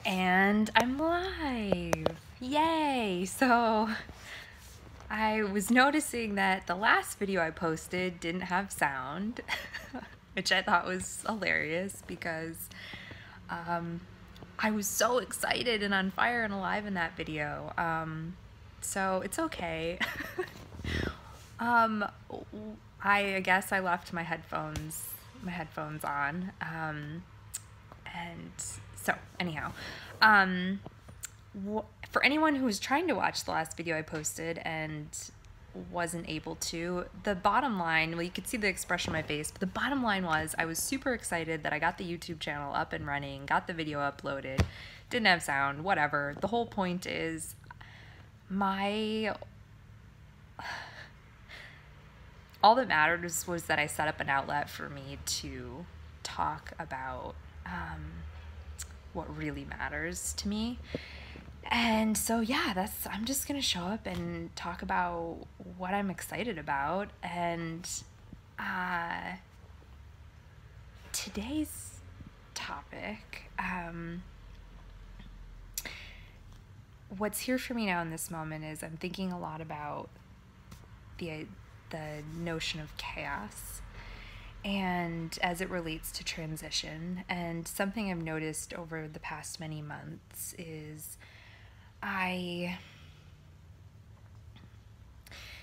And I'm live! Yay! So I was noticing that the last video I posted didn't have sound, which I thought was hilarious because I was so excited and on fire and alive in that video. So it's okay. I guess I left my headphones on. And so anyhow, for anyone who was trying to watch the last video I posted and wasn't able to, the bottom line, well, you could see the expression on my face, but the bottom line was I was super excited that I got the YouTube channel up and running, got the video uploaded, didn't have sound, whatever. The whole point is all that mattered was that I set up an outlet for me to talk about what really matters to me. And so yeah, I'm just gonna show up and talk about what I'm excited about. And today's topic, what's here for me now in this moment is I'm thinking a lot about the notion of chaos, and as it relates to transition. And something I've noticed over the past many months is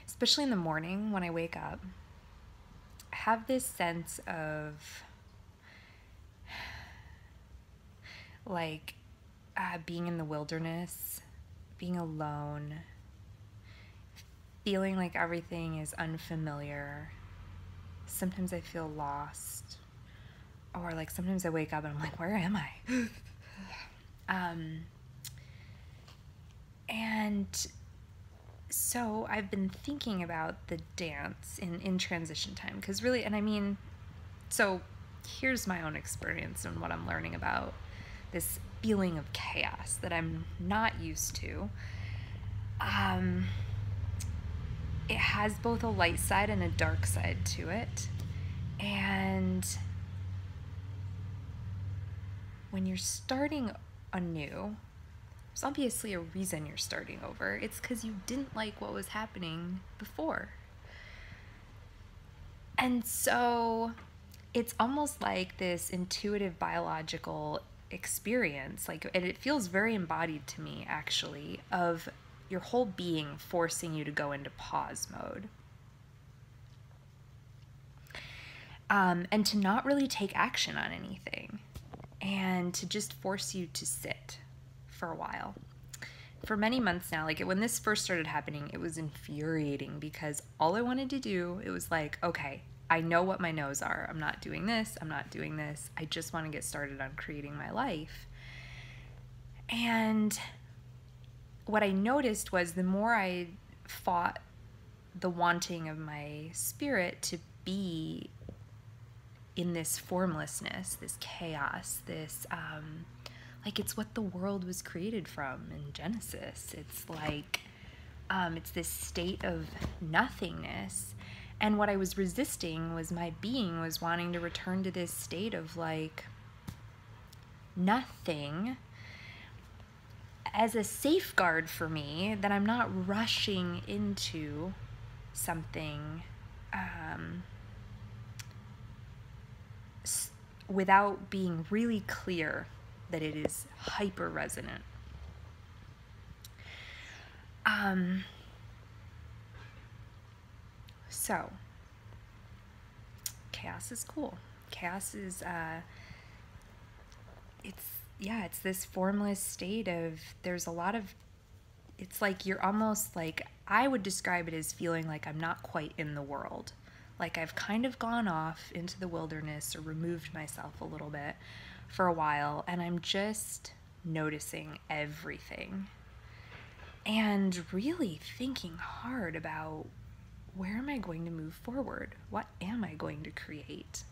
especially in the morning when I wake up, I have this sense of like being in the wilderness, being alone, feeling like everything is unfamiliar. Sometimes I feel lost, or like sometimes I wake up and I'm like, where am I? And so I've been thinking about the dance in transition time, because really, and I mean, so here's my own experience and what I'm learning about this feeling of chaos that I'm not used to. It has both a light side and a dark side to it. And when you're starting anew, there's obviously a reason you're starting over. It's because you didn't like what was happening before. And so it's almost like this intuitive biological experience, and it feels very embodied to me, actually, of your whole being forcing you to go into pause mode. And to not really take action on anything, and to just force you to sit for a while. For many months now, when this first started happening, it was infuriating because all I wanted to do, it was like, okay, I know what my no's are. I'm not doing this. I'm not doing this. I just want to get started on creating my life. And what I noticed was the more I fought the wanting of my spirit to be in this formlessness, this chaos, this, it's what the world was created from in Genesis. It's it's this state of nothingness. And what I was resisting was my being was wanting to return to this state of nothing, as a safeguard for me that I'm not rushing into something without being really clear that it is hyper resonant. So chaos is cool. Chaos is it's this formless state of, there's a lot of, it's like you're almost I would describe it as feeling like I'm not quite in the world. Like I've kind of gone off into the wilderness or removed myself a little bit for a while, and I'm just noticing everything and really thinking hard about, where am I going to move forward? What am I going to create?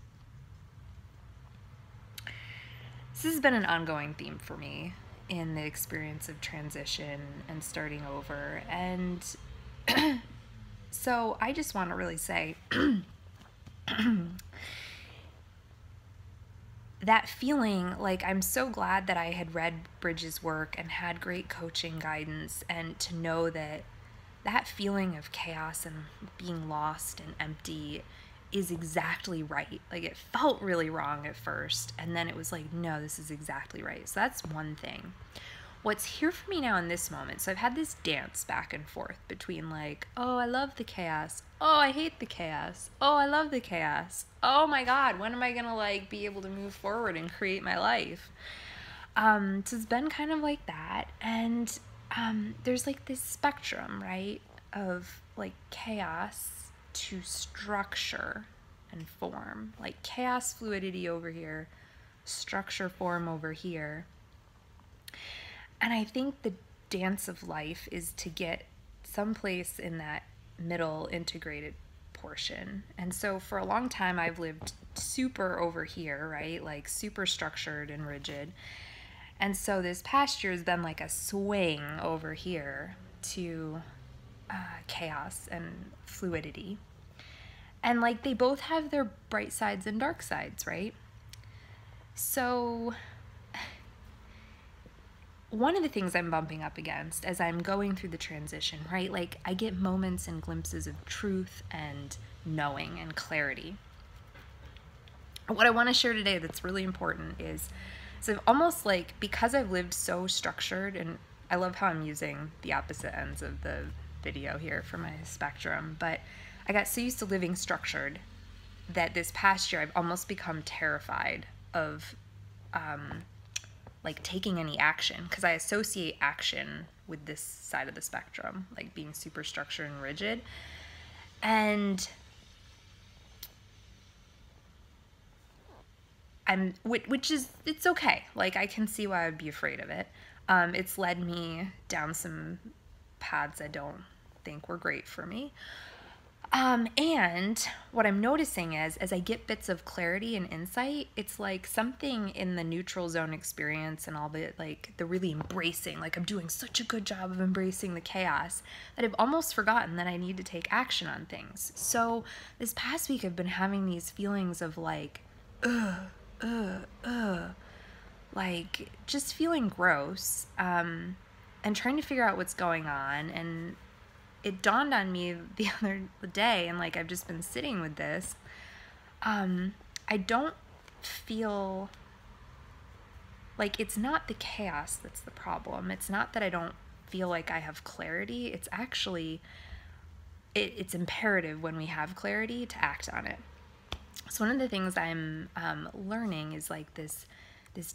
This has been an ongoing theme for me in the experience of transition and starting over. And so I just want to really say that feeling, like, I'm so glad that I had read Bridges' work and had great coaching guidance, and to know that that feeling of chaos and being lost and empty is exactly right. Like, it felt really wrong at first, and then it was like, no, this is exactly right. So that's one thing. What's here for me now in this moment, so I've had this dance back and forth between like, oh, I love the chaos. Oh, I hate the chaos. Oh, I love the chaos. Oh my God, when am I gonna like be able to move forward and create my life? So it's been kind of like that. And there's like this spectrum, right, of like chaos to structure and form. Like chaos, fluidity over here, structure, form over here. And I think the dance of life is to get someplace in that middle integrated portion. And so for a long time, I've lived super over here, right? Like super structured and rigid. And so this past year has been like a swing over here to chaos and fluidity. And like they both have their bright sides and dark sides, right? So one of the things I'm bumping up against as I'm going through the transition, right? Like I get moments and glimpses of truth and knowing and clarity. What I want to share today that's really important is, so almost like, because I've lived so structured, and I love how I'm using the opposite ends of the video here for my spectrum, but I got so used to living structured that this past year I've almost become terrified of like taking any action, because I associate action with this side of the spectrum, like being super structured and rigid. And which is, it's okay. Like I can see why I'd be afraid of it. It's led me down some paths I don't think were great for me. And what I'm noticing is, as I get bits of clarity and insight, it's like something in the neutral zone experience and all the, like, the really embracing, like I'm doing such a good job of embracing the chaos that I've almost forgotten that I need to take action on things. So this past week I've been having these feelings of like, like just feeling gross, and trying to figure out what's going on. And it dawned on me the other day, and like I've just been sitting with this. I don't feel like, it's not the chaos that's the problem. It's not that I don't feel like I have clarity. It's actually, it's imperative when we have clarity to act on it. So one of the things I'm learning is like this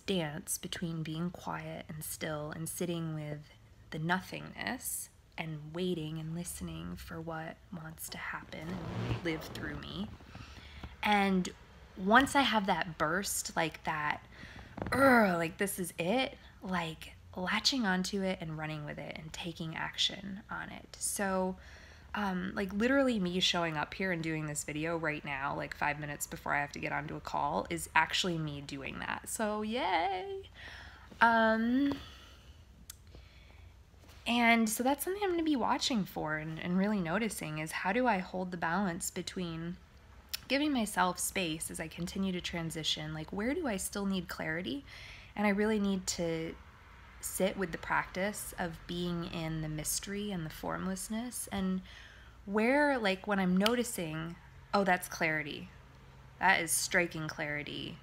dance between being quiet and still and sitting with the nothingness and waiting and listening for what wants to happen and live through me. And once I have that burst, like that, like this is it, like latching onto it and running with it and taking action on it. So like literally me showing up here and doing this video right now, like 5 minutes before I have to get onto a call, is actually me doing that. So yay. And so that's something I'm going to be watching for and really noticing, is how do I hold the balance between giving myself space as I continue to transition, like where do I still need clarity, and I really need to sit with the practice of being in the mystery and the formlessness, and where, like when I'm noticing, oh, that's clarity, that is striking clarity,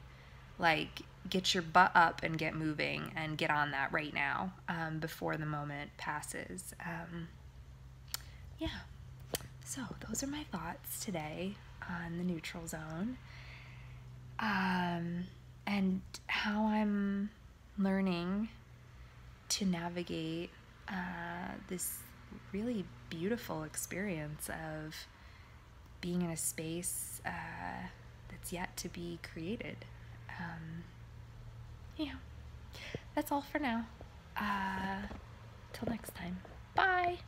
like get your butt up and get moving and get on that right now, before the moment passes. Yeah, so those are my thoughts today on the neutral zone, and how I'm learning to navigate this really beautiful experience of being in a space that's yet to be created. Yeah, that's all for now. Till next time. Bye.